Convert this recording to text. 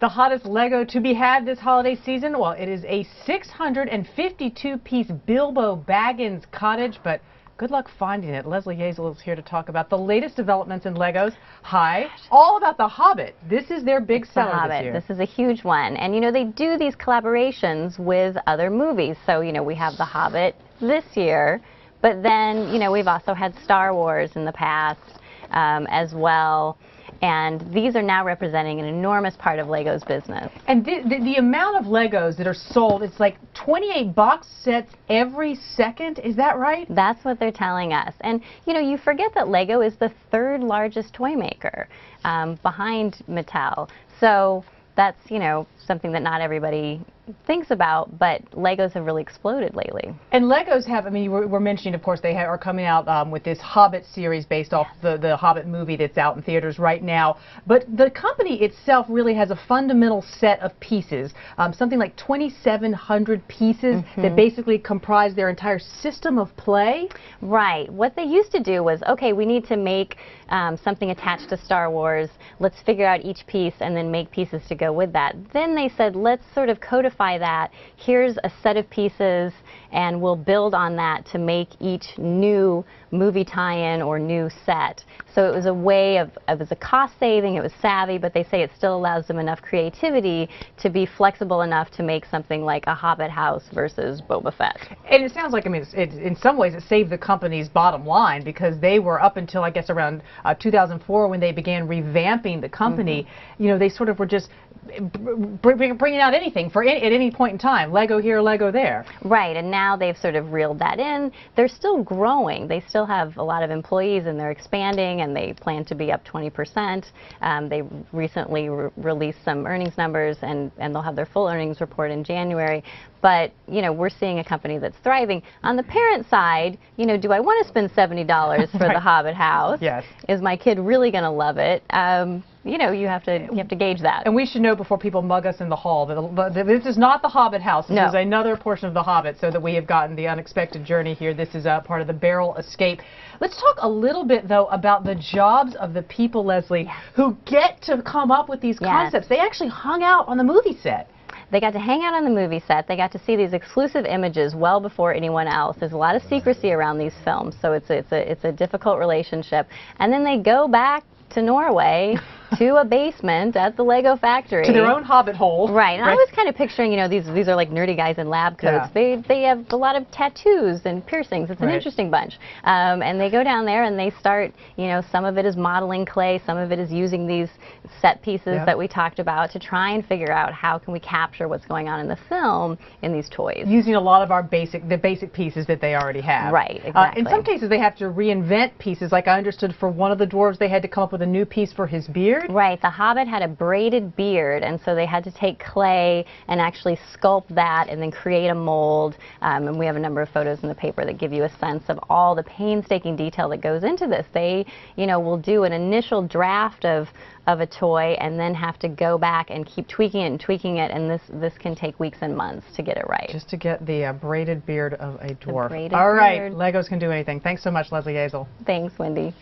The hottest Lego to be had this holiday season? Well, it is a 652-piece Bilbo Baggins cottage, but good luck finding it. Leslie Hazel is here to talk about the latest developments in Legos. Hi. All about The Hobbit. This is their big seller this year. This is a huge one. And, you know, they do these collaborations with other movies. So, you know, we have The Hobbit this year, but then, you know, we've also had Star Wars in the past as well. And these are now representing an enormous part of Lego's business. And the amount of Legos that are sold, it's like 28 box sets every second. Is that right? That's what they're telling us. And, you know, you forget that Lego is the third largest toy maker behind Mattel. So that's, you know, something that not everybody thinks about, but Legos have really exploded lately. And Legos have, I mean, we're mentioning, of course, they are coming out with this Hobbit series based off the Hobbit movie that's out in theaters right now. But the company itself really has a fundamental set of pieces, something like 2,700 pieces that basically comprise their entire system of play. Right. What they used to do was, okay, we need to make something attached to Star Wars. Let's figure out each piece and then make pieces to go with that. Then they said, let's sort of codify that. Here's a set of pieces, and we'll build on that to make each new movie tie-in or new set. So it was a way of, it was a cost saving, it was savvy, but they say it still allows them enough creativity to be flexible enough to make something like a Hobbit house versus Boba Fett. And it sounds like, I mean, in some ways it saved the company's bottom line, because they were up until, I guess, around 2004 when they began revamping the company, you know, they sort of were just bringing out anything at any point in time. Lego here, Lego there. Right, and now they've sort of reeled that in. They're still growing. They still have a lot of employees, and they're expanding, and they plan to be up 20%. They recently released some earnings numbers, and they'll have their full earnings report in January. But, you know, we're seeing a company that's thriving. On the parent side, you know, do I want to spend $70 for the Hobbit house? Yes. Is my kid really going to love it? You know, you have to gauge that. And we should know before people mug us in the hall that this is not the Hobbit house. This is another portion of the Hobbit, so that we have gotten the unexpected journey here. This is part of the Barrel Escape. Let's talk a little bit, though, about the jobs of the people, Leslie, who get to come up with these concepts. They actually hung out on the movie set. They got to hang out on the movie set. They got to see these exclusive images well before anyone else. There's a lot of secrecy around these films, so it's a difficult relationship. And then they go back to Norway to a basement at the Lego factory. To their own Hobbit hole. Right. And I was kind of picturing, you know, these are like nerdy guys in lab coats. Yeah. They have a lot of tattoos and piercings. It's an interesting bunch. And they go down there and they start, you know, some of it is modeling clay, some of it is using these set pieces that we talked about to try and figure out how can we capture what's going on in the film in these toys. Using a lot of the basic pieces that they already have. Right, exactly. In some cases they have to reinvent pieces. Like I understood for one of the dwarves they had to come up with a new piece for his beard. Right. The Hobbit had a braided beard, and so they had to take clay and actually sculpt that and then create a mold. And we have a number of photos in the paper that give you a sense of all the painstaking detail that goes into this. They, you know, will do an initial draft of a toy and then have to go back and keep tweaking it and tweaking it, and this can take weeks and months to get it right. Just to get the braided beard of a dwarf. The braided all right, beard. Legos can do anything. Thanks so much, Leslie Hazel. Thanks, Wendy.